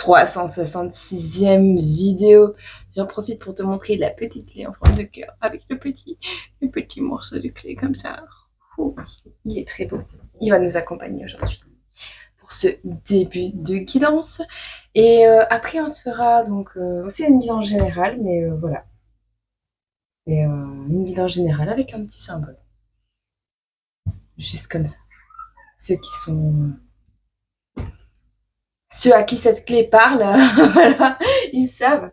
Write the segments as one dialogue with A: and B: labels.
A: 366e vidéo. J'en profite pour te montrer la petite clé en forme de cœur avec le petit morceau de clé comme ça. Oh, il est très beau. Il va nous accompagner aujourd'hui pour ce début de guidance. Et après, on se fera donc aussi une guidance générale, mais voilà. C'est une guidance générale avec un petit symbole. Juste comme ça. Ceux à qui cette clé parle, voilà, ils savent.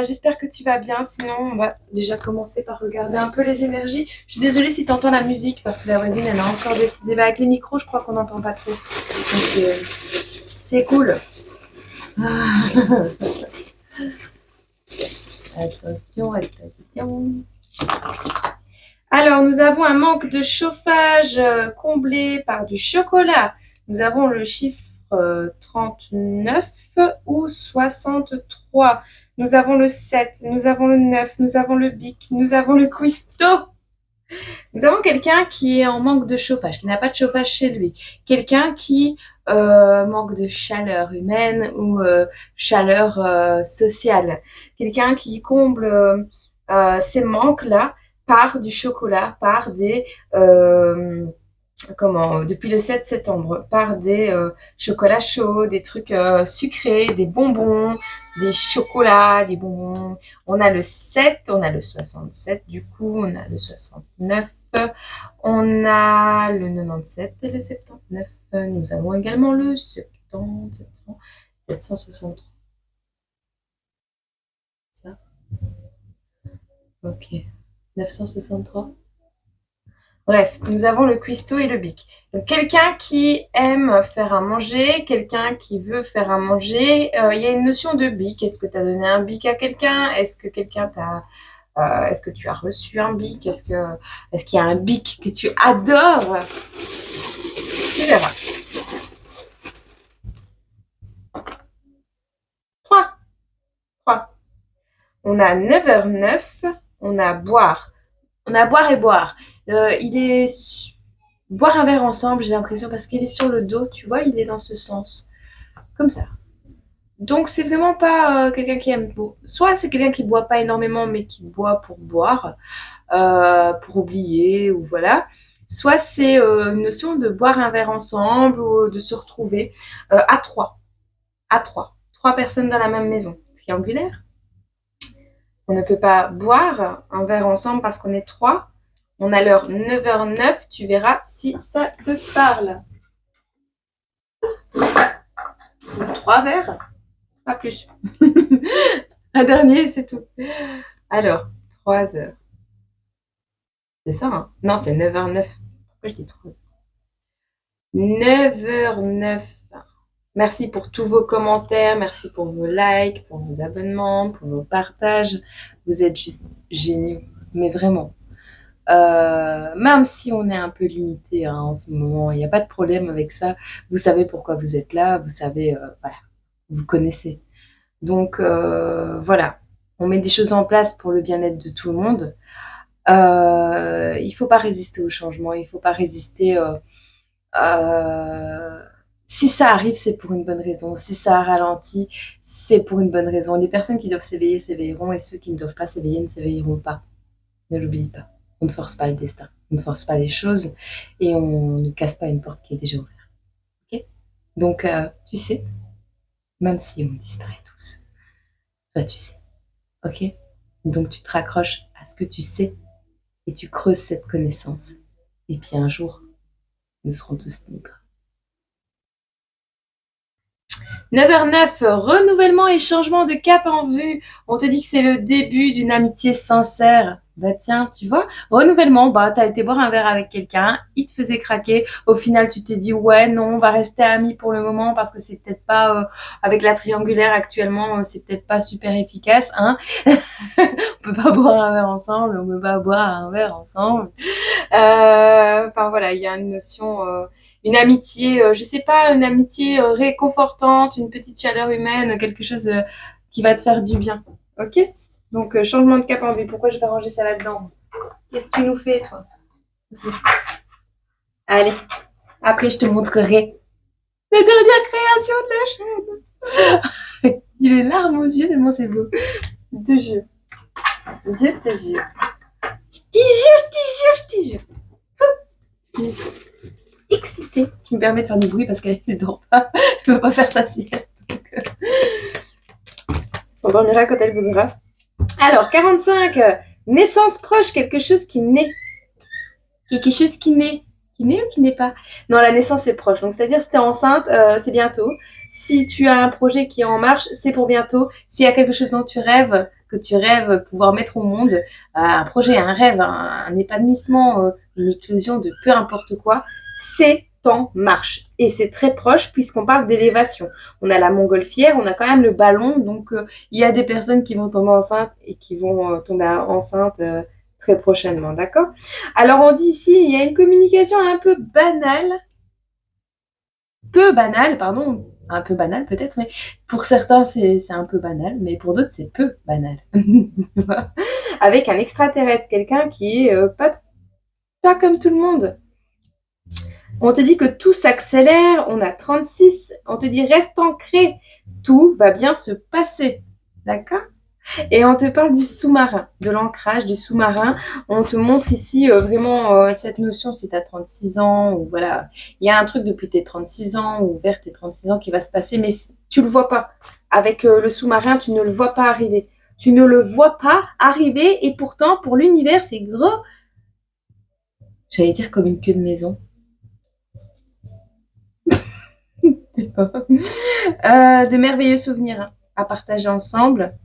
A: J'espère que tu vas bien. Sinon, on va déjà commencer par regarder un peu les énergies. Je suis désolée si tu entends la musique parce que la voisine, elle a encore décidé. Mais avec les micros, je crois qu'on n'entend pas trop. Donc, c'est cool. Attention. Alors, nous avons un manque de chauffage comblé par du chocolat. Nous avons le chiffre 39 ou 63. Nous avons le 7, nous avons le 9, nous avons le bic, nous avons le cuisto. Nous avons quelqu'un qui est en manque de chauffage, qui n'a pas de chauffage chez lui. Quelqu'un qui manque de chaleur humaine ou chaleur sociale. Quelqu'un qui comble ces manques-là par du chocolat, par des... depuis le 7 septembre, par des chocolats chauds, des trucs sucrés, des bonbons, des chocolats, des bonbons. On a le 7, on a le 67, du coup, on a le 69, on a le 97 et le 79. Nous avons également le 70, 700, 763. Ça. Ok. 963. Bref, nous avons le cuistot et le bic. Donc, quelqu'un qui aime faire à manger, quelqu'un qui veut faire à manger, il y a une notion de bic. Est-ce que tu as donné un bic à quelqu'un? Est-ce que quelqu'un t'a... est-ce que tu as reçu un bic? Est-ce qu'il y a un bic que tu adores? Tu verras. 3. On a 9h09. On a boire. On a boire et boire. Il est... Boire un verre ensemble, j'ai l'impression, parce qu'il est sur le dos, tu vois, il est dans ce sens. Comme ça. Donc, c'est vraiment pas quelqu'un qui aime... Soit c'est quelqu'un qui boit pas énormément, mais qui boit pour boire, pour oublier, ou voilà. Soit c'est une notion de boire un verre ensemble, ou de se retrouver à 3. À 3. 3 personnes dans la même maison. Triangulaire. On ne peut pas boire un verre ensemble parce qu'on est 3. On a l'heure 9h09. Tu verras si ça te parle. 3 verres, pas plus. Un dernier, c'est tout. Alors, 3 heures. C'est ça, hein? Non, c'est 9h09. Pourquoi je dis 3 heures? 9h09. Merci pour tous vos commentaires, merci pour vos likes, pour vos abonnements, pour vos partages. Vous êtes juste géniaux, mais vraiment. Même si on est un peu limité hein, en ce moment, il n'y a pas de problème avec ça. Vous savez pourquoi vous êtes là, vous savez, voilà, vous connaissez. Donc voilà, on met des choses en place pour le bien-être de tout le monde. Il ne faut pas résister au changement, il ne faut pas résister. Si ça arrive, c'est pour une bonne raison. Si ça ralentit, c'est pour une bonne raison. Les personnes qui doivent s'éveiller, s'éveilleront, et ceux qui ne doivent pas s'éveiller ne s'éveilleront pas. Ne l'oublie pas. On ne force pas le destin, on ne force pas les choses et on ne casse pas une porte qui est déjà ouverte. Okay, donc, tu sais, même si on disparaît tous, toi tu sais. Ok? Donc tu te raccroches à ce que tu sais et tu creuses cette connaissance. Et puis un jour, nous serons tous libres. 9h09, renouvellement et changement de cap en vue. On te dit que c'est le début d'une amitié sincère. Bah tiens, tu vois, renouvellement, bah t'as été boire un verre avec quelqu'un, il te faisait craquer, au final tu t'es dit ouais non, on va rester amis pour le moment parce que c'est peut-être pas, avec la triangulaire actuellement, c'est peut-être pas super efficace, hein. On peut pas boire un verre ensemble, on peut pas boire un verre ensemble. Enfin voilà, il y a une notion, une amitié, je sais pas, une amitié réconfortante, une petite chaleur humaine, quelque chose qui va te faire du bien. Ok? Donc changement de cap en vue. Pourquoi je vais ranger ça là-dedans? Qu'est-ce que tu nous fais, toi? Okay. Allez, après je te montrerai la dernière création de la chaîne. les larmes aux yeux tellement c'est beau. Je te jure. Je te jure. Je t'y jure, je t'y jure, je t'y jure. Excitée. Tu me permets de faire du bruit parce qu'elle ne dort pas. Elle ne peut pas faire sa sieste. S'endormira quand elle voudra. Alors, 45. Naissance proche, quelque chose qui naît. Quelque chose qui naît. Qui naît ou qui n'est pas? Non, la naissance est proche. Donc, c'est-à-dire si tu es enceinte, c'est bientôt. Si tu as un projet qui est en marche, c'est pour bientôt. S'il y a quelque chose dont tu rêves, que tu rêves pouvoir mettre au monde, un projet, un rêve, un épanouissement, une éclosion de peu importe quoi, c'est en marche. Et c'est très proche puisqu'on parle d'élévation. On a la montgolfière, on a quand même le ballon. Donc, il y a des personnes qui vont tomber enceintes et qui vont tomber enceintes très prochainement. D'accord? Alors, on dit ici, il y a une communication un peu banale. Peu banale, pardon. Un peu banal peut-être, mais pour certains c'est un peu banal, mais pour d'autres c'est peu banal. Avec un extraterrestre, quelqu'un qui est pas comme tout le monde. On te dit que tout s'accélère, on a 36, on te dit reste ancré, tout va bien se passer, d'accord? Et on te parle du sous-marin, de l'ancrage du sous-marin. On te montre ici vraiment cette notion si tu as 36 ans, ou voilà, il y a un truc depuis tes 36 ans, ou vers tes 36 ans qui va se passer, mais tu le vois pas. Avec le sous-marin, tu ne le vois pas arriver. Tu ne le vois pas arriver, et pourtant, pour l'univers, c'est gros. J'allais dire comme une queue de maison. De merveilleux souvenirs à partager ensemble.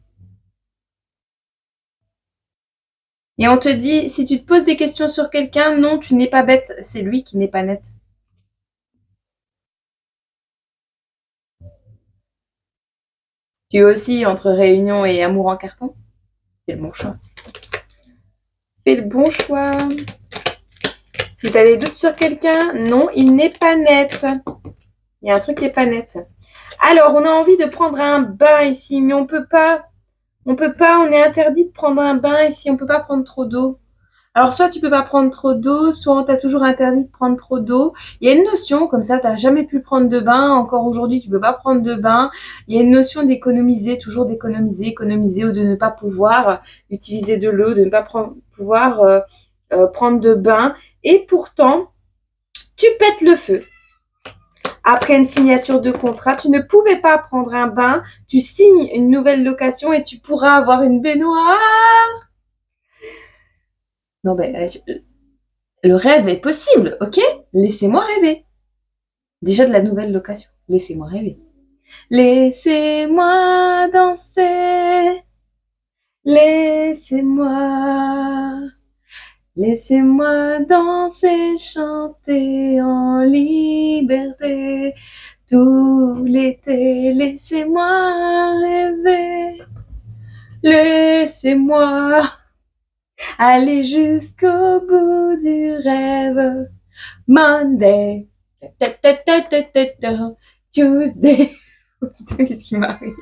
A: Et on te dit, si tu te poses des questions sur quelqu'un, non, tu n'es pas bête, c'est lui qui n'est pas net. Tu es aussi entre réunion et amour en carton. Fais le bon choix. Fais le bon choix. Si tu as des doutes sur quelqu'un, non, il n'est pas net. Il y a un truc qui n'est pas net. Alors, on a envie de prendre un bain ici, mais on peut pas. On est interdit de prendre un bain ici, on peut pas prendre trop d'eau. Alors, soit tu peux pas prendre trop d'eau, soit on t'a toujours interdit de prendre trop d'eau. Il y a une notion, comme ça, tu n'as jamais pu prendre de bain. Encore aujourd'hui, tu peux pas prendre de bain. Il y a une notion d'économiser, toujours d'économiser, économiser ou de ne pas pouvoir utiliser de l'eau, de ne pas pouvoir prendre de bain. Et pourtant, tu pètes le feu. Après une signature de contrat, tu ne pouvais pas prendre un bain. Tu signes une nouvelle location et tu pourras avoir une baignoire. Non, ben, le rêve est possible, ok? Laissez-moi rêver. Déjà de la nouvelle location. Laissez-moi rêver. Laissez-moi danser. Laissez-moi. Laissez-moi danser, chanter en liberté. Tout l'été, laissez-moi rêver. Laissez-moi aller jusqu'au bout du rêve. Monday, Tuesday. Qu'est-ce qui m'arrive?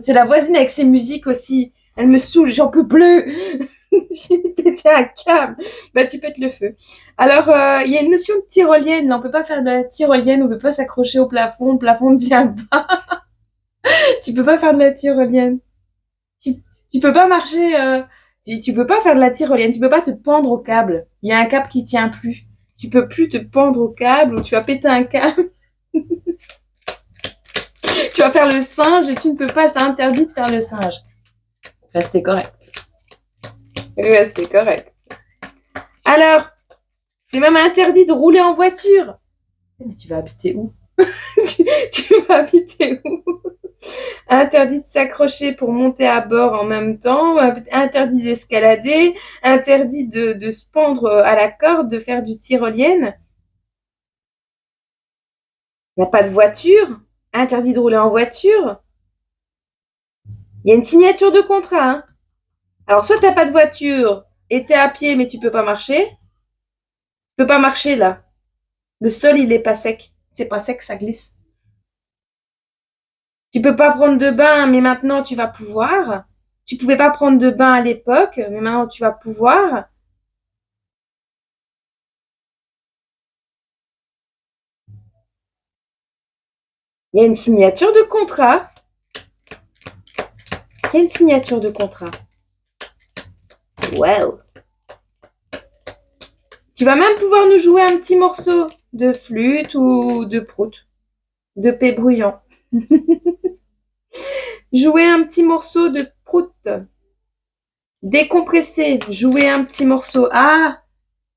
A: C'est la voisine avec ses musiques aussi. Elle me saoule, j'en peux plus. J'ai pété un câble. Bah, tu pètes le feu. Alors, il y a une notion de tyrolienne. Là, on peut pas faire de la tyrolienne, on peut pas s'accrocher au plafond. Le plafond ne tient pas. Tu peux pas faire de la tyrolienne. Tu peux pas marcher. Tu peux pas faire de la tyrolienne. Tu peux pas te pendre au câble. Il y a un câble qui tient plus. Tu peux plus te pendre au câble ou tu vas péter un câble. Tu vas faire le singe et tu ne peux pas. C'est interdit de faire le singe. Restez correct. Restez correct. Alors, c'est même interdit de rouler en voiture. Mais tu vas habiter où? tu vas habiter où? Interdit de s'accrocher pour monter à bord en même temps, interdit d'escalader, interdit de se pendre à la corde, de faire du tyrolienne. Il n'y a pas de voiture, interdit de rouler en voiture. Il y a une signature de contrat. Hein. Alors, soit tu n'as pas de voiture et tu es à pied, mais tu peux pas marcher. Tu peux pas marcher là. Le sol, il est pas sec. C'est pas sec, ça glisse. Tu peux pas prendre de bain, mais maintenant tu vas pouvoir. Tu pouvais pas prendre de bain à l'époque, mais maintenant tu vas pouvoir. Il y a une signature de contrat. Il y a une signature de contrat. Wow. Tu vas même pouvoir nous jouer un petit morceau de flûte ou de prout, de paix bruyant. Jouer un petit morceau de prout. Décompresser, jouer un petit morceau. Ah,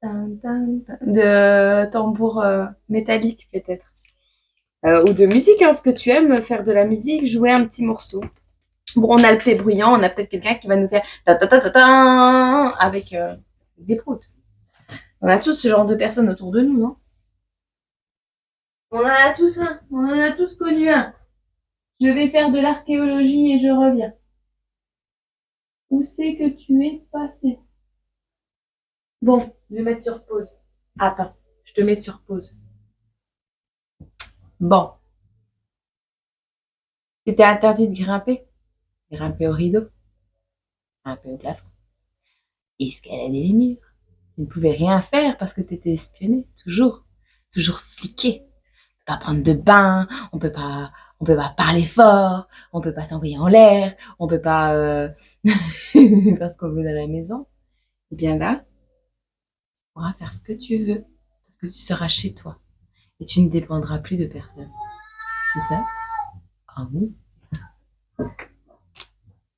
A: de tambour métallique peut-être. Ou de musique, hein, ce que tu aimes, faire de la musique, jouer un petit morceau. Bon, on a le paix bruyant, on a peut-être quelqu'un qui va nous faire ta ta ta ta ta avec des proutes. On a tous ce genre de personnes autour de nous, non? On en a tous un, on en a tous connu un. Je vais faire de l'archéologie et je reviens. Où c'est que tu es passé? Bon, je vais mettre sur pause. Attends, je te mets sur pause. Bon. C'était interdit de grimper. Grimper au rideau. Grimper au plafond. Escalader les murs. Tu ne pouvais rien faire parce que tu étais espionné. Toujours. Toujours fliqué. On peut pas prendre de bain. On peut pas parler fort. On peut pas s'envoyer en l'air. On peut pas faire ce qu'on veut dans la maison. Et bien là, tu pourras faire ce que tu veux. Parce que tu seras chez toi. Et tu ne dépendras plus de personne. C'est ça? Ah oui.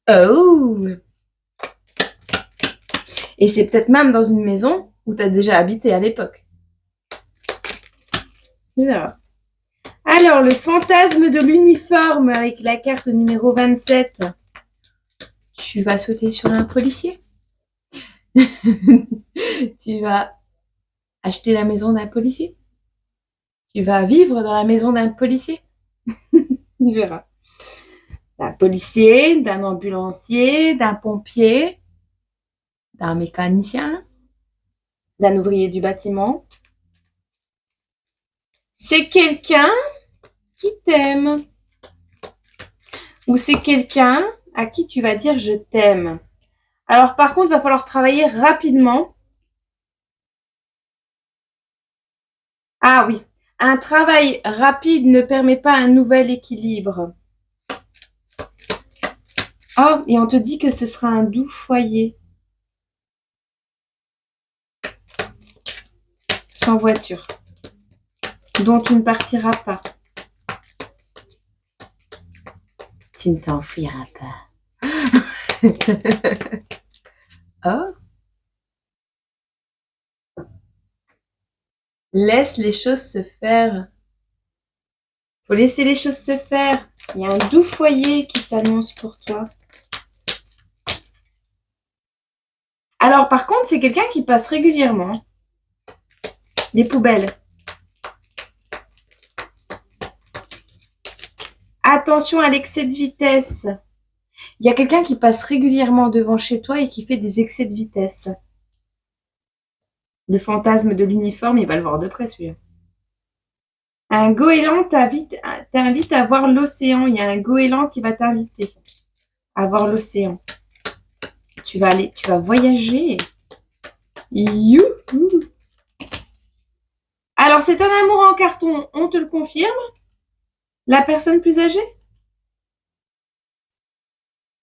A: Oh! Et c'est peut-être même dans une maison où tu as déjà habité à l'époque. On verra. Alors, le fantasme de l'uniforme avec la carte numéro 27. Tu vas sauter sur un policier. Tu vas acheter la maison d'un policier. Tu vas vivre dans la maison d'un policier. On verra. D'un policier, d'un ambulancier, d'un pompier, d'un mécanicien, d'un ouvrier du bâtiment. C'est quelqu'un qui t'aime. Ou c'est quelqu'un à qui tu vas dire je t'aime. Alors par contre, il va falloir travailler rapidement. Ah oui, un travail rapide ne permet pas un nouvel équilibre. Oh, et on te dit que ce sera un doux foyer. Sans voiture. Dont tu ne partiras pas. Tu ne t'enfuiras pas. Oh. Laisse les choses se faire. Faut laisser les choses se faire. Il y a un doux foyer qui s'annonce pour toi. Alors par contre, c'est quelqu'un qui passe régulièrement. Les poubelles. Attention à l'excès de vitesse. Il y a quelqu'un qui passe régulièrement devant chez toi et qui fait des excès de vitesse. Le fantasme de l'uniforme, il va le voir de près celui-là. Un goéland t'invite à voir l'océan. Il y a un goéland qui va t'inviter à voir l'océan. Tu vas voyager. Youhou! Alors, c'est un amour en carton, on te le confirme? La personne plus âgée?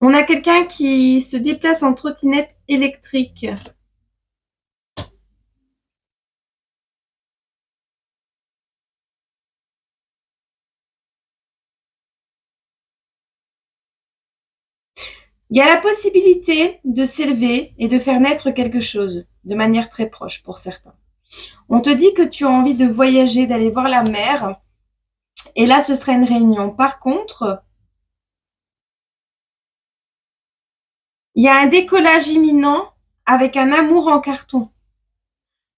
A: On a quelqu'un qui se déplace en trottinette électrique. Il y a la possibilité de s'élever et de faire naître quelque chose, de manière très proche pour certains. On te dit que tu as envie de voyager, d'aller voir la mer, et là, ce serait une réunion. Par contre, il y a un décollage imminent avec un amour en carton.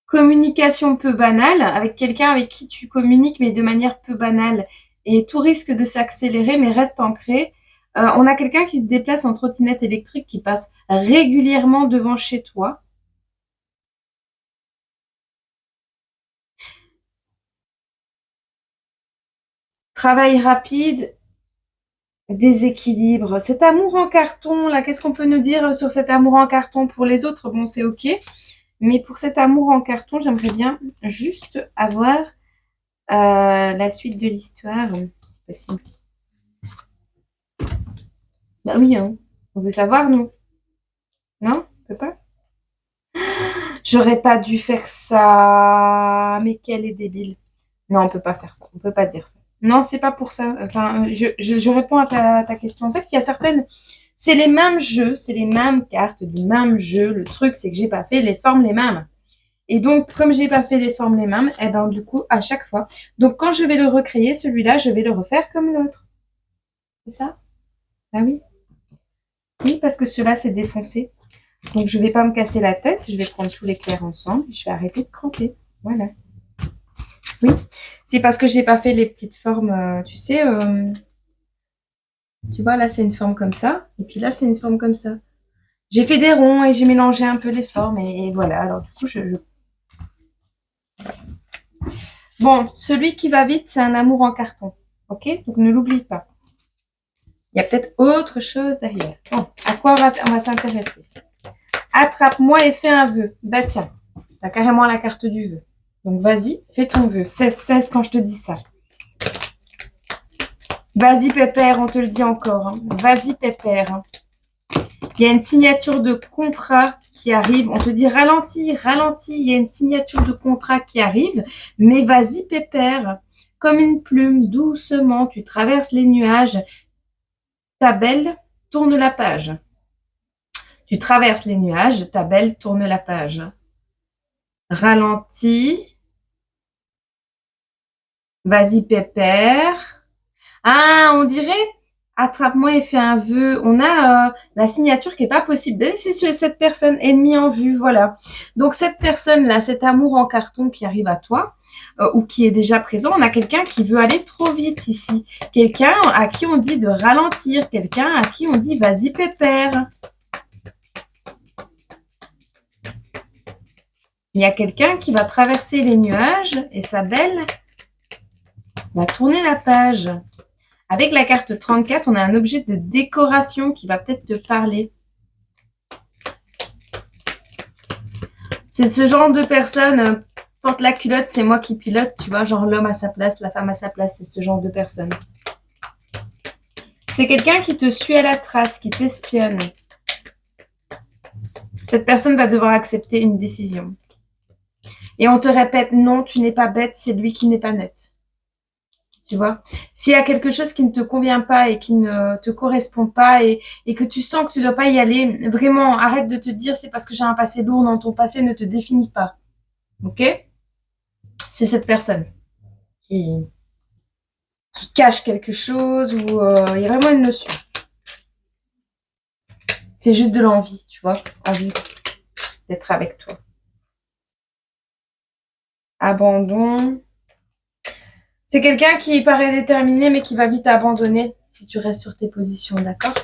A: Communication peu banale, avec quelqu'un avec qui tu communiques, mais de manière peu banale. Et tout risque de s'accélérer, mais reste ancré. On a quelqu'un qui se déplace en trottinette électrique, qui passe régulièrement devant chez toi. Travail rapide, déséquilibre. Cet amour en carton, là, qu'est-ce qu'on peut nous dire sur cet amour en carton? Pour les autres, bon, c'est ok. Mais pour cet amour en carton, j'aimerais bien juste avoir la suite de l'histoire. possible. Bah oui, hein. On veut savoir, nous. Non? On peut pas? J'aurais pas dû faire ça. Mais quelle est débile. Non, on peut pas faire ça. On peut pas dire ça. Non, c'est pas pour ça. Enfin, je réponds à ta question. En fait, il y a certaines. C'est les mêmes jeux, c'est les mêmes cartes du même jeu. Le truc, c'est que j'ai pas fait les formes les mêmes. Et donc, comme j'ai pas fait les formes les mêmes, eh ben, du coup, à chaque fois. Donc, quand je vais le recréer, celui-là, je vais le refaire comme l'autre. C'est ça? Ah oui. Oui, parce que celui-là, c'est défoncé. Donc, je vais pas me casser la tête. Je vais prendre tous les clairs ensemble. Je vais arrêter de cramper. Voilà. Oui. C'est parce que j'ai pas fait les petites formes, tu sais, tu vois, là, c'est une forme comme ça. Et puis là, c'est une forme comme ça. J'ai fait des ronds et j'ai mélangé un peu les formes. Et voilà. Alors, du coup, Bon, celui qui va vite, c'est un amour en carton. Ok? Donc, ne l'oublie pas. Il y a peut-être autre chose derrière. Bon, à quoi on va s'intéresser? Attrape-moi et fais un vœu. Bah tiens, t'as carrément la carte du vœu. Donc vas-y, fais ton vœu. 16 quand je te dis ça. Vas-y pépère, on te le dit encore. Hein. Vas-y pépère. Il y a une signature de contrat qui arrive. On te dit ralentis, ralentis. Il y a une signature de contrat qui arrive. Mais vas-y pépère. Comme une plume, doucement, tu traverses les nuages. Ta belle tourne la page. Tu traverses les nuages, ta belle tourne la page. Ralentis. Vas-y, pépère. Ah, on dirait, attrape-moi et fais un vœu. On a la signature qui est pas possible. C'est sur cette personne ennemie en vue, voilà. Donc cette personne-là, cet amour en carton qui arrive à toi ou qui est déjà présent, on a quelqu'un qui veut aller trop vite ici. Quelqu'un à qui on dit de ralentir. Quelqu'un à qui on dit vas-y, pépère. Il y a quelqu'un qui va traverser les nuages et sa belle va tourner la page. Avec la carte 34, on a un objet de décoration qui va peut-être te parler. C'est ce genre de personne, porte la culotte, c'est moi qui pilote, tu vois, genre l'homme à sa place, la femme à sa place, c'est ce genre de personne. C'est quelqu'un qui te suit à la trace, qui t'espionne. Cette personne va devoir accepter une décision. Et on te répète, non, tu n'es pas bête, c'est lui qui n'est pas net. Tu vois, s'il y a quelque chose qui ne te convient pas et qui ne te correspond pas et que tu sens que tu dois pas y aller, vraiment, arrête de te dire c'est parce que j'ai un passé lourd. Non, ton passé ne te définit pas. Ok? C'est cette personne qui, qui cache quelque chose ou il y a vraiment une notion. C'est juste de l'envie, tu vois, envie d'être avec toi. Abandon. C'est quelqu'un qui paraît déterminé mais qui va vite abandonner si tu restes sur tes positions, d'accord?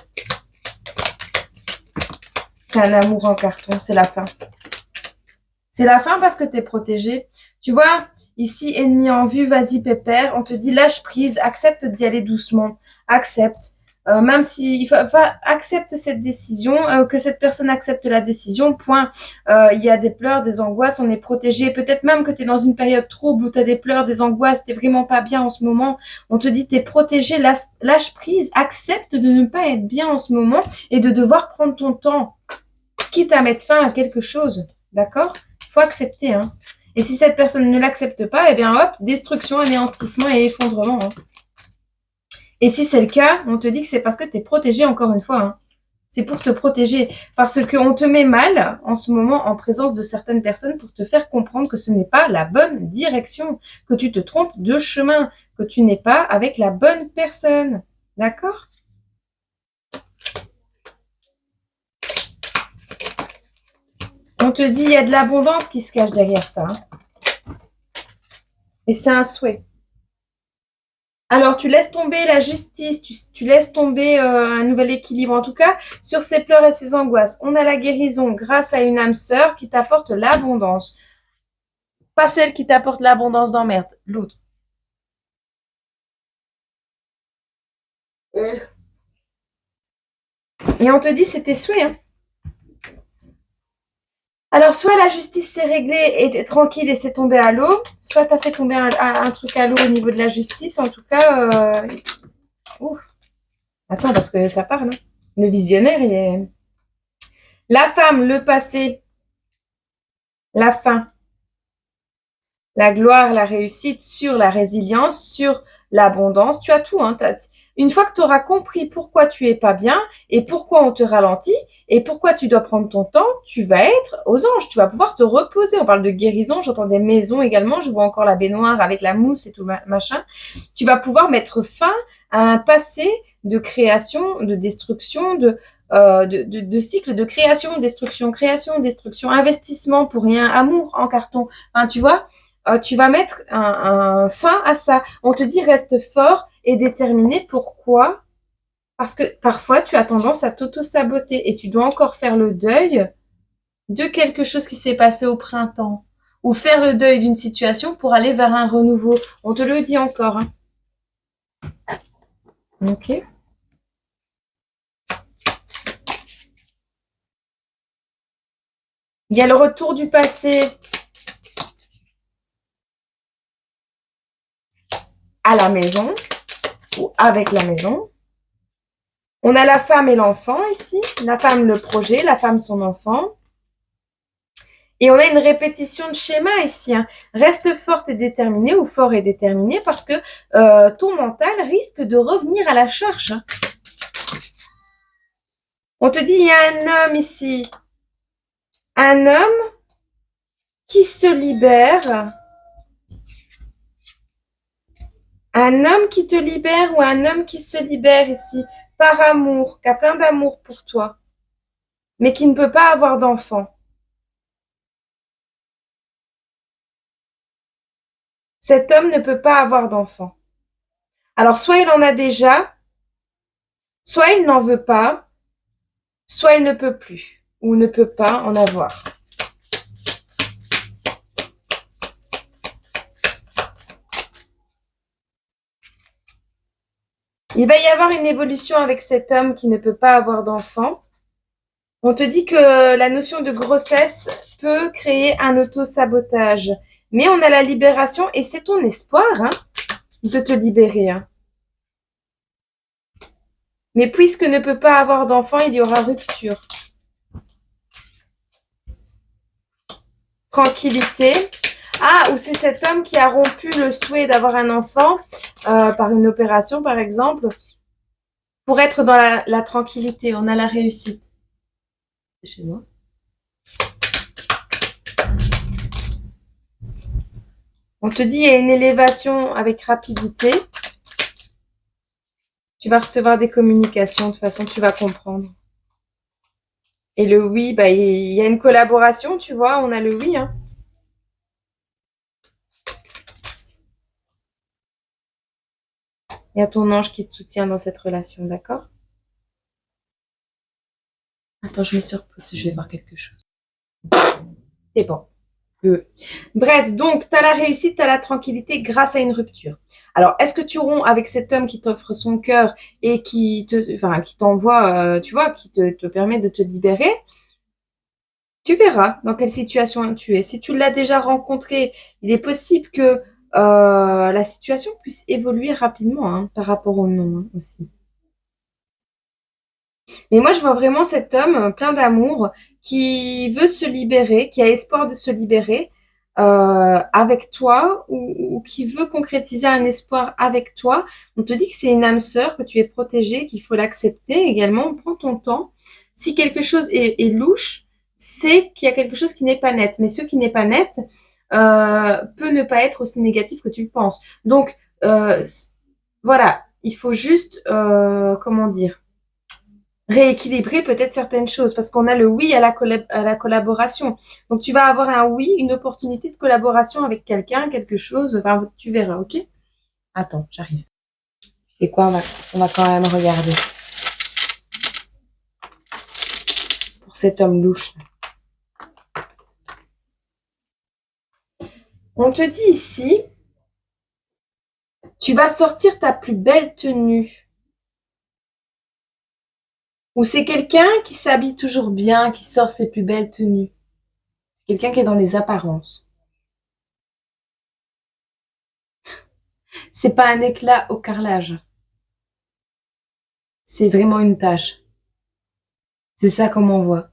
A: C'est un amour en carton, c'est la fin. C'est la fin parce que tu es protégé. Tu vois, ici, ennemi en vue, vas-y pépère, on te dit lâche prise, accepte d'y aller doucement, accepte. Même si accepte cette décision, que cette personne accepte la décision, point. Il y a des pleurs, des angoisses, on est protégé. Peut-être même que tu es dans une période trouble où tu as des pleurs, des angoisses, t'es vraiment pas bien en ce moment. On te dit tu es protégé, lâche prise, accepte de ne pas être bien en ce moment et de devoir prendre ton temps, quitte à mettre fin à quelque chose. D'accord? Faut accepter. Hein. Et si cette personne ne l'accepte pas, eh bien hop, destruction, anéantissement et effondrement. Hein. Et si c'est le cas, on te dit que c'est parce que tu es protégé encore une fois. Hein. C'est pour te protéger. Parce qu'on te met mal en ce moment en présence de certaines personnes pour te faire comprendre que ce n'est pas la bonne direction, que tu te trompes de chemin, que tu n'es pas avec la bonne personne. D'accord? On te dit il y a de l'abondance qui se cache derrière ça. Hein. Et c'est un souhait. Alors, tu laisses tomber la justice, tu laisses tomber un nouvel équilibre. En tout cas, sur ces pleurs et ces angoisses, on a la guérison grâce à une âme sœur qui t'apporte l'abondance. Pas celle qui t'apporte l'abondance d'emmerde, l'autre. Et on te dit, c'est tes souhaits. Hein. Alors, soit la justice s'est réglée et t'es tranquille et c'est tombé à l'eau, soit t'as fait tomber un truc à l'eau au niveau de la justice. En tout cas, ouh, attends, parce que ça parle. Hein. Le visionnaire, il est... La femme, le passé, la fin, la gloire, la réussite, sur la résilience, sur l'abondance. Tu as tout. Hein, une fois que tu auras compris pourquoi tu es pas bien et pourquoi on te ralentit et pourquoi tu dois prendre ton temps, tu vas être aux anges. Tu vas pouvoir te reposer. On parle de guérison. J'entends des maisons également. Je vois encore la baignoire avec la mousse et tout machin. Tu vas pouvoir mettre fin à un passé de création, de destruction, de cycle de création, destruction, investissement pour rien, amour en carton. Enfin, tu vois, tu vas mettre un fin à ça. On te dit reste fort et déterminé. Pourquoi? Parce que parfois tu as tendance à t'auto-saboter et tu dois encore faire le deuil de quelque chose qui s'est passé au printemps ou faire le deuil d'une situation pour aller vers un renouveau. On te le dit encore. Hein. Ok. Il y a le retour du passé à la maison ou avec la maison. On a la femme et l'enfant ici. La femme, le projet, la femme, son enfant. Et on a une répétition de schéma ici. Hein. Reste forte et déterminée ou fort et déterminé parce que ton mental risque de revenir à la charge. Hein. On te dit, il y a un homme ici. Un homme qui se libère. Un homme qui te libère ou un homme qui se libère ici par amour, qui a plein d'amour pour toi, mais qui ne peut pas avoir d'enfant. Cet homme ne peut pas avoir d'enfant. Alors, soit il en a déjà, soit il n'en veut pas, soit il ne peut plus ou ne peut pas en avoir. Il va y avoir une évolution avec cet homme qui ne peut pas avoir d'enfant. On te dit que la notion de grossesse peut créer un auto-sabotage. Mais on a la libération et c'est ton espoir hein, de te libérer. Hein. Mais puisque ne peut pas avoir d'enfant, il y aura rupture. Tranquillité. Ah, ou c'est cet homme qui a rompu le souhait d'avoir un enfant par une opération, par exemple, pour être dans la tranquillité. On a la réussite. C'est chez moi. On te dit il y a une élévation avec rapidité. Tu vas recevoir des communications, de toute façon, tu vas comprendre. Et le oui, bah, il y a une collaboration, tu vois, on a le oui. Hein. Il y a ton ange qui te soutient dans cette relation, d'accord? Attends, je mets sur pause, je vais voir quelque chose. C'est bon. Bref, donc, tu as la réussite, tu as la tranquillité grâce à une rupture. Alors, est-ce que tu romps avec cet homme qui t'offre son cœur et qui t'envoie, tu vois, qui te permet de te libérer? Tu verras dans quelle situation tu es. Si tu l'as déjà rencontré, il est possible que la situation puisse évoluer rapidement hein, par rapport au nom hein, aussi. Mais moi, je vois vraiment cet homme plein d'amour qui veut se libérer, qui a espoir de se libérer avec toi ou qui veut concrétiser un espoir avec toi. On te dit que c'est une âme sœur, que tu es protégée, qu'il faut l'accepter également. Prends ton temps. Si quelque chose est louche, c'est qu'il y a quelque chose qui n'est pas net. Mais ce qui n'est pas net peut ne pas être aussi négatif que tu le penses. Donc, voilà, il faut juste, comment dire, rééquilibrer peut-être certaines choses parce qu'on a le oui à la collaboration. Donc tu vas avoir un oui, une opportunité de collaboration avec quelqu'un, quelque chose, enfin tu verras, ok? Attends, j'arrive. C'est quoi, on va quand même regarder pour cet homme louche. On te dit ici, tu vas sortir ta plus belle tenue. Ou c'est quelqu'un qui s'habille toujours bien, qui sort ses plus belles tenues. Quelqu'un qui est dans les apparences. C'est pas un éclat au carrelage. C'est vraiment une tâche. C'est ça comme on voit.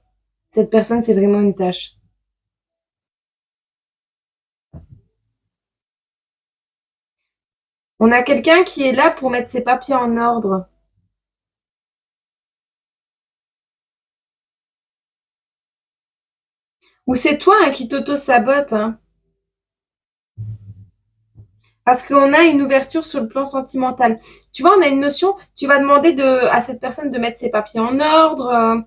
A: Cette personne, c'est vraiment une tâche. On a quelqu'un qui est là pour mettre ses papiers en ordre. Ou c'est toi hein, qui t'auto-sabote. Hein. Parce qu'on a une ouverture sur le plan sentimental. Tu vois, on a une notion, tu vas demander à cette personne de mettre ses papiers en ordre.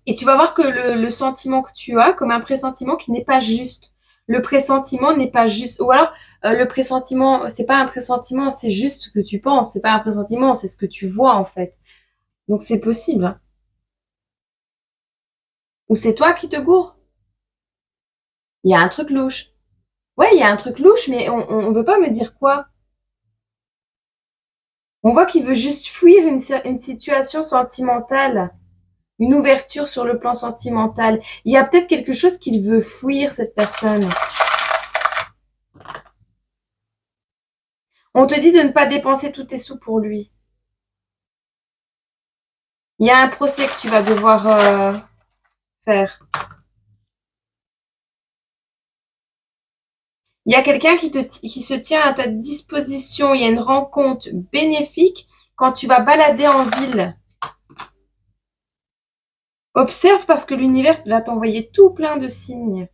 A: Et tu vas voir que le sentiment que tu as, comme un pressentiment qui n'est pas juste. Le pressentiment n'est pas juste. Ou alors, le pressentiment, c'est pas un pressentiment, c'est juste ce que tu penses. C'est pas un pressentiment, c'est ce que tu vois en fait. Donc c'est possible. Hein. Ou c'est toi qui te gourres. Il y a un truc louche. Ouais, il y a un truc louche, mais on veut pas me dire quoi. On voit qu'il veut juste fuir une situation sentimentale, une ouverture sur le plan sentimental. Il y a peut-être quelque chose qu'il veut fuir, cette personne. On te dit de ne pas dépenser tous tes sous pour lui. Il y a un procès que tu vas devoir faire. Il y a quelqu'un qui se tient à ta disposition. Il y a une rencontre bénéfique quand tu vas balader en ville. Observe parce que l'univers va t'envoyer tout plein de signes.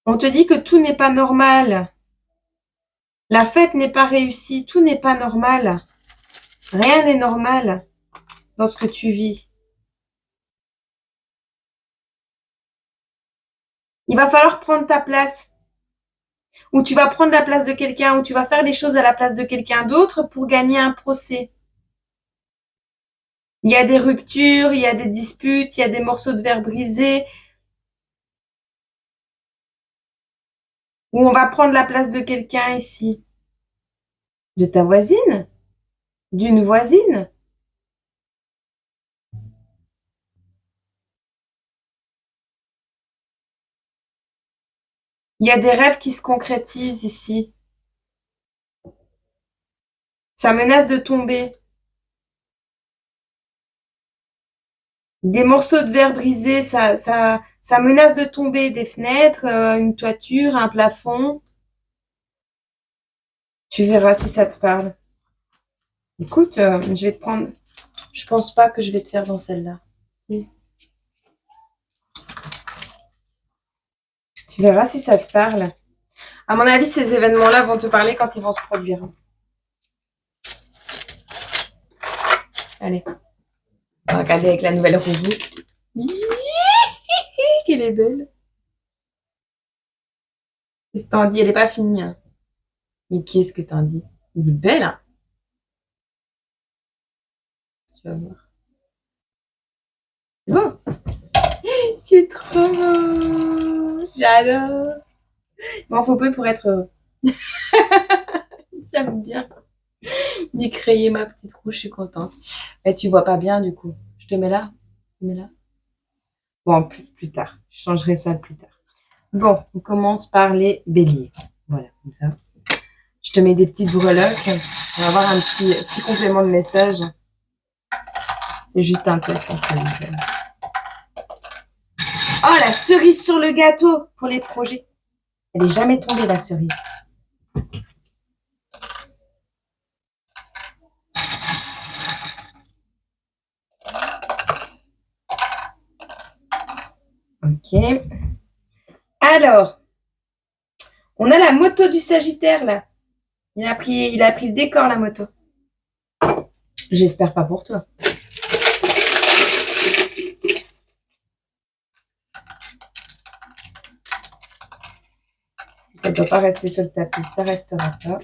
A: On te dit que tout n'est pas normal. La fête n'est pas réussie. Tout n'est pas normal. Rien n'est normal dans ce que tu vis. Il va falloir prendre ta place. Ou tu vas prendre la place de quelqu'un, ou tu vas faire les choses à la place de quelqu'un d'autre pour gagner un procès. Il y a des ruptures, il y a des disputes, il y a des morceaux de verre brisés, où on va prendre la place de quelqu'un ici. De ta voisine? D'une voisine? Il y a des rêves qui se concrétisent ici. Ça menace de tomber. Des morceaux de verre brisés, ça menace de tomber. Des fenêtres, une toiture, un plafond. Tu verras si ça te parle. Écoute, je vais te prendre. Je pense pas que je vais te faire dans celle-là. Si. Tu verras si ça te parle. À mon avis, ces événements-là vont te parler quand ils vont se produire. Allez, on va regarder avec la nouvelle roue. Qu'elle est belle. Qu'est-ce que t'en dis? Elle n'est pas finie. Hein. Mais qu'est-ce que t'en dis? Elle est belle, hein? Tu vas voir. C'est beau. C'est trop beau. J'adore. Il m'en faut peu pour être heureux. J'aime bien. D'y créer ma petite roue, je suis contente. Et tu vois pas bien du coup. Je te mets là? Je te mets là? Bon, plus tard. Je changerai ça plus tard. Bon, on commence par les béliers. Voilà, comme ça. Je te mets des petites breloques. On va avoir un petit complément de message. C'est juste un test entre nous. Oh, la cerise sur le gâteau pour les projets. Elle n'est jamais tombée, la cerise. Ok. Alors, on a la moto du Sagittaire, là. Il a pris le décor, la moto. J'espère pas pour toi. Ça ne doit pas rester sur le tapis, ça restera pas.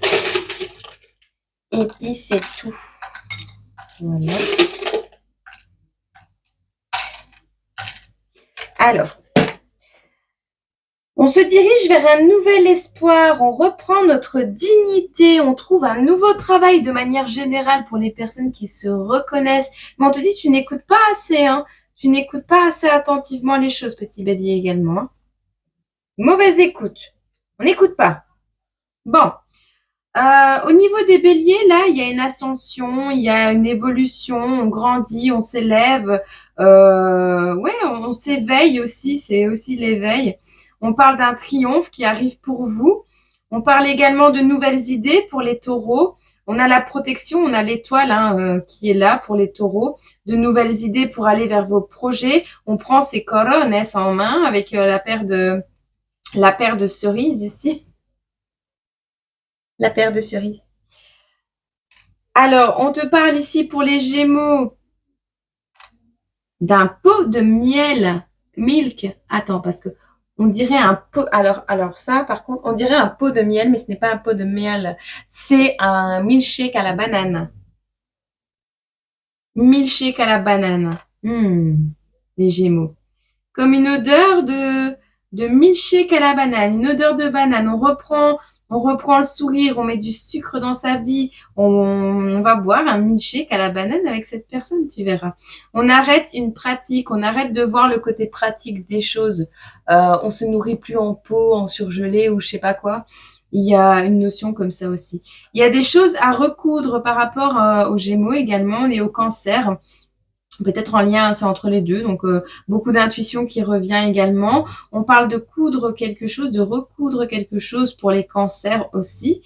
A: Et puis c'est tout. Voilà. Alors, se dirige vers un nouvel espoir, on reprend notre dignité, on trouve un nouveau travail de manière générale pour les personnes qui se reconnaissent. Mais on te dit, tu n'écoutes pas assez, hein. Tu n'écoutes pas assez attentivement les choses, petit bélier également, hein. Mauvaise écoute. On n'écoute pas. Bon. Au niveau des béliers, là, il y a une ascension, il y a une évolution, on grandit, on s'élève, ouais, on s'éveille aussi, c'est aussi l'éveil. On parle d'un triomphe qui arrive pour vous. On parle également de nouvelles idées pour les taureaux. On a la protection, on a l'étoile hein, qui est là pour les taureaux. De nouvelles idées pour aller vers vos projets. On prend ces corones en main avec la paire de cerises ici. La paire de cerises. Alors, on te parle ici pour les Gémeaux d'un pot de miel, milk. Attends, parce que on dirait un pot. Alors ça, par contre, on dirait un pot de miel, mais ce n'est pas un pot de miel. C'est un milkshake à la banane. Milkshake à la banane. Les Gémeaux. Comme une odeur de milkshake à la banane, une odeur de banane. On reprend le sourire, on met du sucre dans sa vie, on va boire un milkshake à la banane avec cette personne, tu verras. On arrête une pratique, on arrête de voir le côté pratique des choses. On se nourrit plus en pot, en surgelé ou je sais pas quoi. Il y a une notion comme ça aussi. Il y a des choses à recoudre par rapport aux Gémeaux également et au Cancer. Peut-être en lien, c'est entre les deux, donc beaucoup d'intuition qui revient également. On parle de coudre quelque chose, de recoudre quelque chose pour les cancers aussi.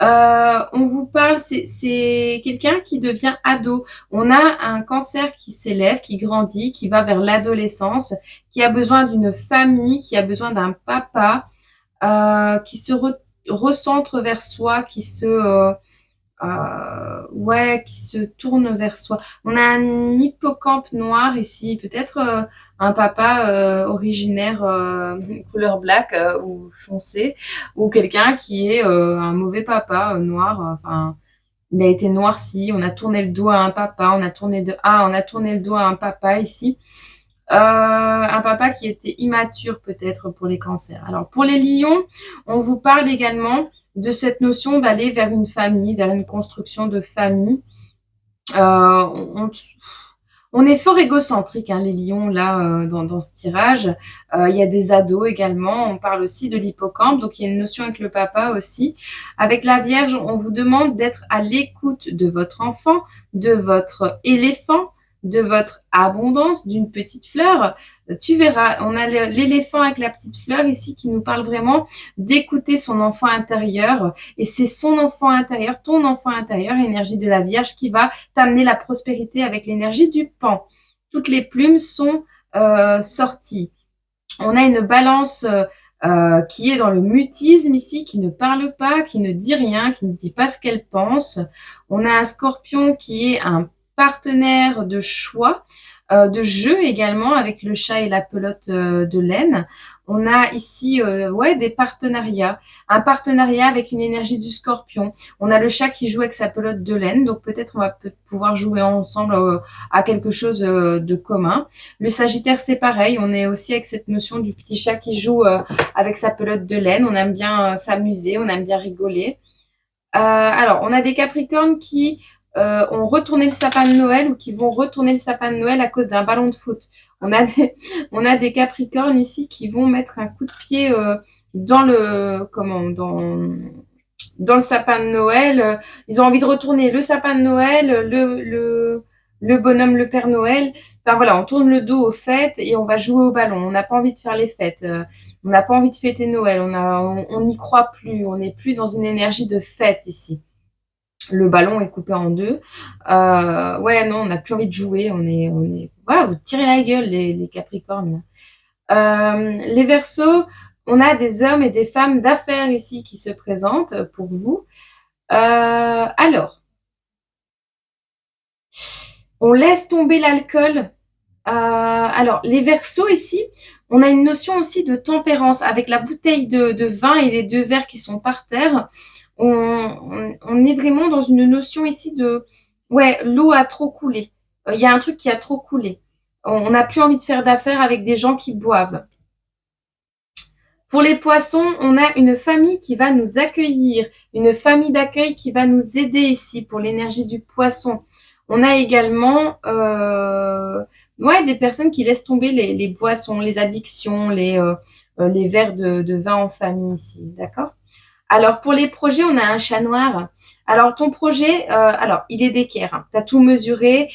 A: On vous parle, c'est quelqu'un qui devient ado. On a un cancer qui s'élève, qui grandit, qui va vers l'adolescence, qui a besoin d'une famille, qui a besoin d'un papa, qui se recentre vers soi, qui se tourne vers soi. On a un hippocampe noir ici, peut-être un papa originaire couleur black ou foncé, ou quelqu'un qui est un mauvais papa noir. Enfin, il a été noirci. On a tourné le dos à un papa. On a tourné le dos à un papa ici. Un papa qui était immature peut-être pour les cancers. Alors pour les lions, on vous parle également de cette notion d'aller vers une famille, vers une construction de famille. On est fort égocentrique, hein, les lions, là, dans ce tirage. Il y a des ados également. On parle aussi de l'hippocampe, donc il y a une notion avec le papa aussi. Avec la Vierge, on vous demande d'être à l'écoute de votre enfant, de votre éléphant, de votre abondance, d'une petite fleur. Tu verras, on a l'éléphant avec la petite fleur ici qui nous parle vraiment d'écouter son enfant intérieur. Et c'est son enfant intérieur, ton enfant intérieur, énergie de la Vierge, qui va t'amener la prospérité avec l'énergie du Pan. Toutes les plumes sont sorties. On a une balance qui est dans le mutisme ici, qui ne parle pas, qui ne dit rien, qui ne dit pas ce qu'elle pense. On a un Scorpion qui est un partenaire de choix, de jeu également avec le chat et la pelote de laine. On a ici des partenariats, un partenariat avec une énergie du Scorpion. On a le chat qui joue avec sa pelote de laine, donc peut-être on va pouvoir jouer ensemble à quelque chose de commun. Le Sagittaire, c'est pareil, on est aussi avec cette notion du petit chat qui joue avec sa pelote de laine. On aime bien s'amuser, on aime bien rigoler. Alors, on a des Capricornes qui ont retourné le sapin de Noël ou qui vont retourner le sapin de Noël à cause d'un ballon de foot. On a des Capricornes ici qui vont mettre un coup de pied dans le sapin de Noël. Ils ont envie de retourner le sapin de Noël, le bonhomme, le Père Noël. Enfin voilà, on tourne le dos aux fêtes et on va jouer au ballon. On n'a pas envie de faire les fêtes. On n'a pas envie de fêter Noël. On n'y croit plus. On n'est plus dans une énergie de fête ici. Le ballon est coupé en deux. Non, on n'a plus envie de jouer. Vous tirez la gueule, les Capricornes. Les Verseaux, on a des hommes et des femmes d'affaires ici qui se présentent pour vous. Alors, on laisse tomber l'alcool. Alors, les Verseaux ici, on a une notion aussi de tempérance avec la bouteille de vin et les deux verres qui sont par terre. On est vraiment dans une notion ici de l'eau a trop coulé. Il y a un truc qui a trop coulé. On n'a plus envie de faire d'affaires avec des gens qui boivent. Pour les poissons, on a une famille qui va nous accueillir, une famille d'accueil qui va nous aider ici pour l'énergie du poisson. On a également ouais, des personnes qui laissent tomber les boissons, les addictions, les verres de vin en famille ici, d'accord? Alors, pour les projets, on a un chat noir. Alors, ton projet, alors, il est d'équerre. Hein. Tu as tout mesuré,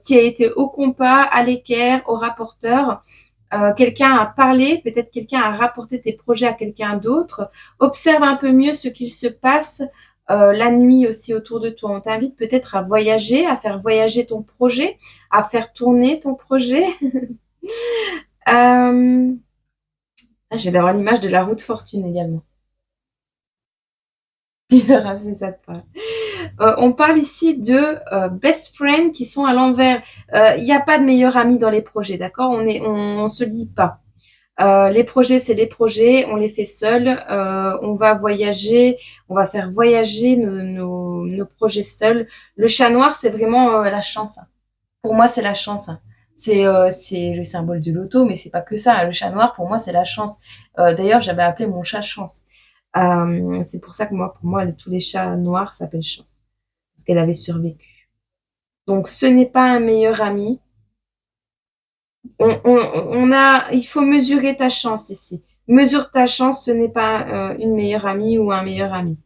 A: tu as été au compas, à l'équerre, au rapporteur. Quelqu'un a parlé, peut-être quelqu'un a rapporté tes projets à quelqu'un d'autre. Observe un peu mieux ce qu'il se passe la nuit aussi autour de toi. On t'invite peut-être à voyager, à faire voyager ton projet, à faire tourner ton projet. Je vais d'avoir l'image de la roue de fortune également. Tu verras si ça te parle. On parle ici de best friends qui sont à l'envers. Il n'y a pas de meilleur ami dans les projets, d'accord? On se lie pas. Les projets, c'est les projets, on les fait seuls. On va voyager, on va faire voyager nos projets seuls. Le chat noir, c'est vraiment la chance. Hein. Pour moi, c'est la chance. Hein. C'est le symbole du loto, mais c'est pas que ça. Hein. Le chat noir, pour moi, c'est la chance. D'ailleurs, j'avais appelé mon chat Chance. C'est pour ça que moi, pour moi, tous les chats noirs s'appellent Chance, parce qu'elle avait survécu. Donc, ce n'est pas un meilleur ami. Il faut mesurer ta chance ici. Mesure ta chance, ce n'est pas une meilleure amie ou un meilleur ami.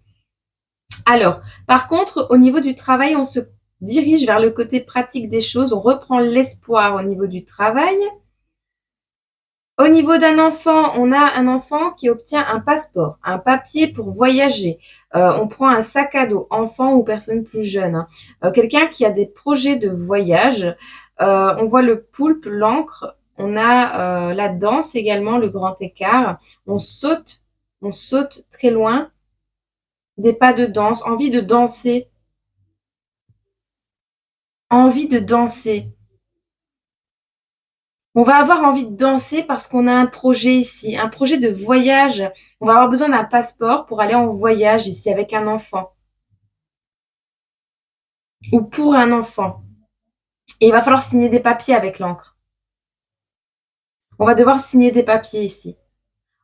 A: Alors, par contre, au niveau du travail, on se dirige vers le côté pratique des choses. On reprend l'espoir au niveau du travail. Au niveau d'un enfant, on a un enfant qui obtient un passeport, un papier pour voyager. On prend un sac à dos, enfant ou personne plus jeune. Hein. Quelqu'un qui a des projets de voyage. On voit le poulpe, l'encre. On a la danse également, le grand écart. On saute très loin. Des pas de danse, envie de danser. Envie de danser. On va avoir envie de danser parce qu'on a un projet ici, un projet de voyage. On va avoir besoin d'un passeport pour aller en voyage ici avec un enfant ou pour un enfant. Et il va falloir signer des papiers avec l'encre. On va devoir signer des papiers ici.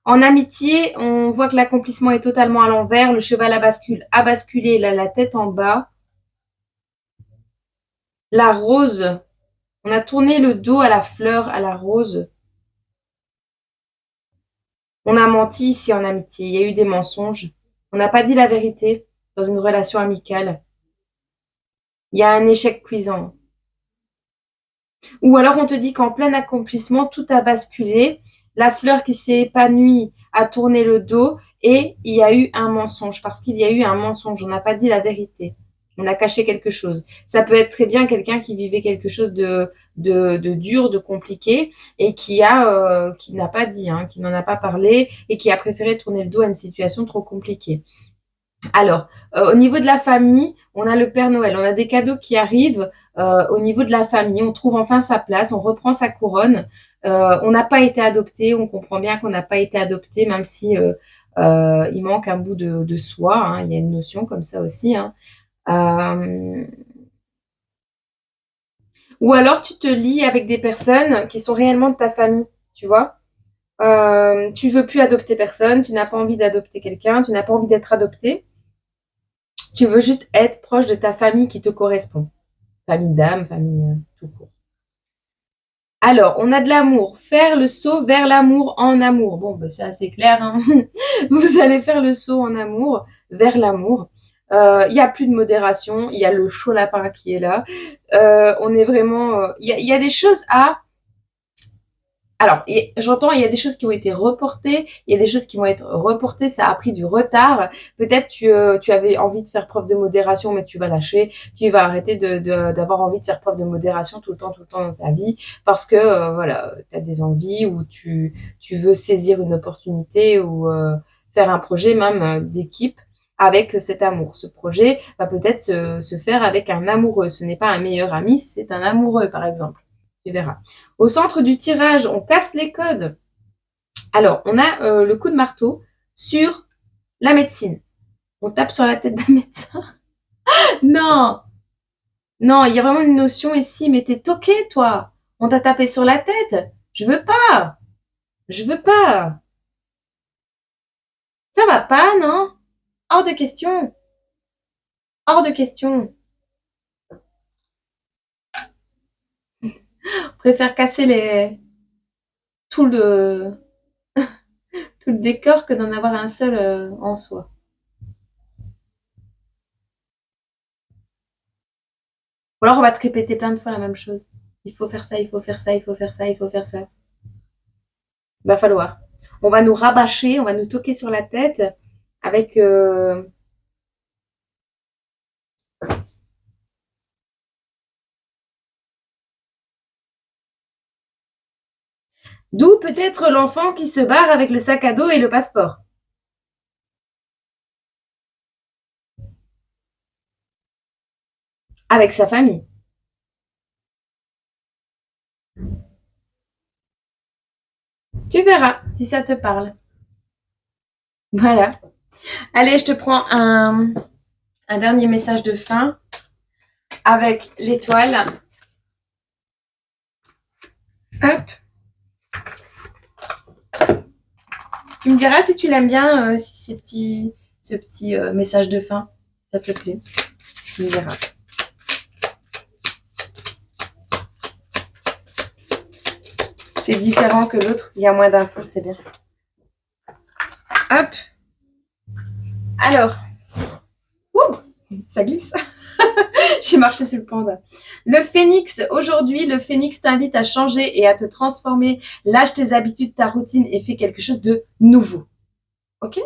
A: En amitié, on voit que l'accomplissement est totalement à l'envers. Le cheval a basculé, il a la tête en bas. La rose, on a tourné le dos à la fleur, à la rose. On a menti ici en amitié, il y a eu des mensonges. On n'a pas dit la vérité dans une relation amicale. Il y a un échec cuisant. Ou alors on te dit qu'en plein accomplissement, tout a basculé, la fleur qui s'est épanouie a tourné le dos et il y a eu un mensonge, parce qu'il y a eu un mensonge, on n'a pas dit la vérité. On a caché quelque chose. Ça peut être très bien quelqu'un qui vivait quelque chose de dur, de compliqué, et qui n'a pas dit, hein, qui n'en a pas parlé, et qui a préféré tourner le dos à une situation trop compliquée. Alors, au niveau de la famille, on a le Père Noël, on a des cadeaux qui arrivent au niveau de la famille, on trouve enfin sa place, on reprend sa couronne. On n'a pas été adopté, on comprend bien qu'on n'a pas été adopté, même si il manque un bout de soi. Hein, il y a une notion comme ça aussi. Hein. Ou alors tu te lis avec des personnes qui sont réellement de ta famille, tu vois. Tu veux plus adopter personne, tu n'as pas envie d'adopter quelqu'un, tu n'as pas envie d'être adopté. Tu veux juste être proche de ta famille qui te correspond. Famille d'âme, famille tout court. Alors, on a de l'amour. Faire le saut vers l'amour en amour. Bon, c'est assez clair. Hein. Vous allez faire le saut en amour, vers l'amour. Il y a plus de modération. Il y a le chaud lapin qui est là. On est vraiment... Il y a des choses à... Alors, j'entends, il y a des choses qui ont été reportées, il y a des choses qui vont être reportées, ça a pris du retard. Peut-être tu avais envie de faire preuve de modération, mais tu vas lâcher. Tu vas arrêter d'avoir envie de faire preuve de modération tout le temps dans ta vie, parce que voilà, tu as des envies ou tu veux saisir une opportunité ou faire un projet même d'équipe avec cet amour. Ce projet va peut-être se faire avec un amoureux. Ce n'est pas un meilleur ami, c'est un amoureux, par exemple. Tu verras. Au centre du tirage, on casse les codes. Alors, on a le coup de marteau sur la médecine. On tape sur la tête d'un médecin. Non, non, il y a vraiment une notion ici, mais t'es toqué, toi. On t'a tapé sur la tête. Je veux pas. Je veux pas. Ça va pas, non? Hors de question. Hors de question. Je préfère casser tout le, tout le décor que d'en avoir un seul en soi. Ou alors on va te répéter plein de fois la même chose. Il faut faire ça, il faut faire ça, il faut faire ça, il faut faire ça. Il va falloir. On va nous rabâcher, on va nous toquer sur la tête avec d'où peut-être l'enfant qui se barre avec le sac à dos et le passeport. Avec sa famille. Tu verras si ça te parle. Voilà. Allez, je te prends un dernier message de fin avec l'étoile. Hop. Tu me diras si tu l'aimes bien, si ce petit message de fin, si ça te plaît. Tu me diras. C'est différent que l'autre, il y a moins d'infos, c'est bien. Hop. Alors. Ouh, ça glisse. J'ai marché sur le panda. Le phénix, aujourd'hui, le phénix t'invite à changer et à te transformer. Lâche tes habitudes, ta routine et fais quelque chose de nouveau. Ok?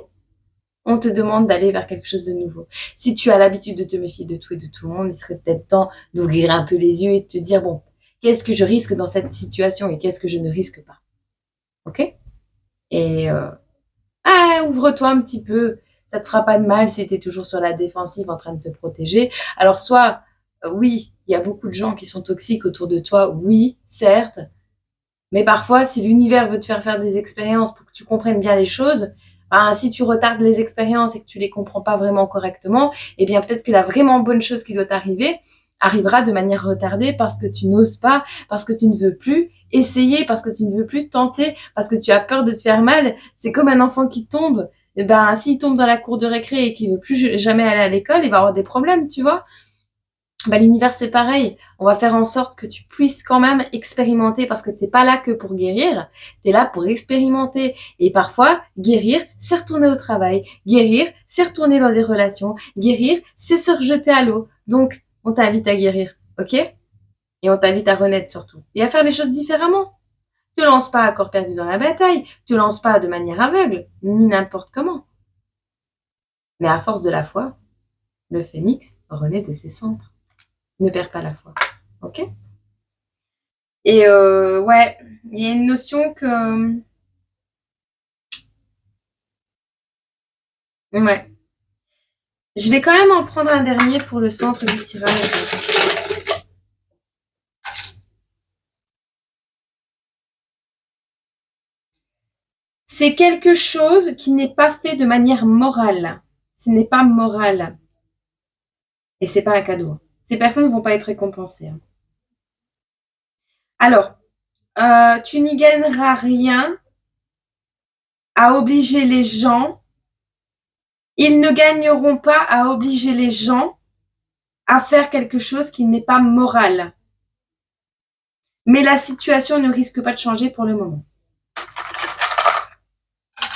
A: On te demande d'aller vers quelque chose de nouveau. Si tu as l'habitude de te méfier de tout et de tout le monde, il serait peut-être temps d'ouvrir un peu les yeux et de te dire, bon, qu'est-ce que je risque dans cette situation et qu'est-ce que je ne risque pas. Ok? Et ouvre-toi un petit peu. Ça te fera pas de mal si tu es toujours sur la défensive en train de te protéger. Alors soit, oui, il y a beaucoup de gens qui sont toxiques autour de toi, oui, certes. Mais parfois, si l'univers veut te faire faire des expériences pour que tu comprennes bien les choses, ben, si tu retardes les expériences et que tu les comprends pas vraiment correctement, eh bien peut-être que la vraiment bonne chose qui doit t'arriver arrivera de manière retardée parce que tu n'oses pas, parce que tu ne veux plus essayer, parce que tu ne veux plus tenter, parce que tu as peur de te faire mal. C'est comme un enfant qui tombe. Eh ben, s'il tombe dans la cour de récré et qu'il veut plus jamais aller à l'école, il va avoir des problèmes, tu vois. Bah, l'univers, c'est pareil. On va faire en sorte que tu puisses quand même expérimenter parce que t'es pas là que pour guérir. T'es là pour expérimenter. Et parfois, guérir, c'est retourner au travail. Guérir, c'est retourner dans des relations. Guérir, c'est se rejeter à l'eau. Donc, on t'invite à guérir. OK? Et on t'invite à renaître surtout. Et à faire les choses différemment. Te lance pas à corps perdu dans la bataille. Te lance pas de manière aveugle. Ni n'importe comment. Mais à force de la foi, le phénix renaît de ses cendres. Ne perds pas la foi. OK? Et ouais, il y a une notion que... Ouais. Je vais quand même en prendre un dernier pour le centre du tirage. C'est quelque chose qui n'est pas fait de manière morale. Ce n'est pas moral. Et c'est pas un cadeau. Ces personnes ne vont pas être récompensées. Alors, tu n'y gagneras rien à obliger les gens. Ils ne gagneront pas à obliger les gens à faire quelque chose qui n'est pas moral. Mais la situation ne risque pas de changer pour le moment.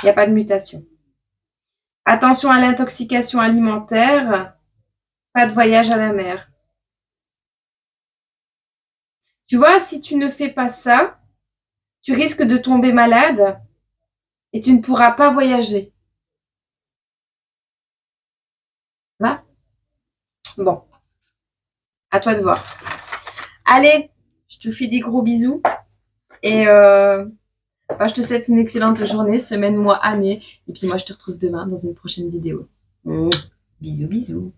A: Il n'y a pas de mutation. Attention à l'intoxication alimentaire, pas de voyage à la mer. Tu vois, si tu ne fais pas ça, tu risques de tomber malade et tu ne pourras pas voyager. Va? Bon, à toi de voir. Allez, je te fais des gros bisous et je te souhaite une excellente journée, semaine, mois, année. Et puis moi, je te retrouve demain dans une prochaine vidéo. Bisous, bisous.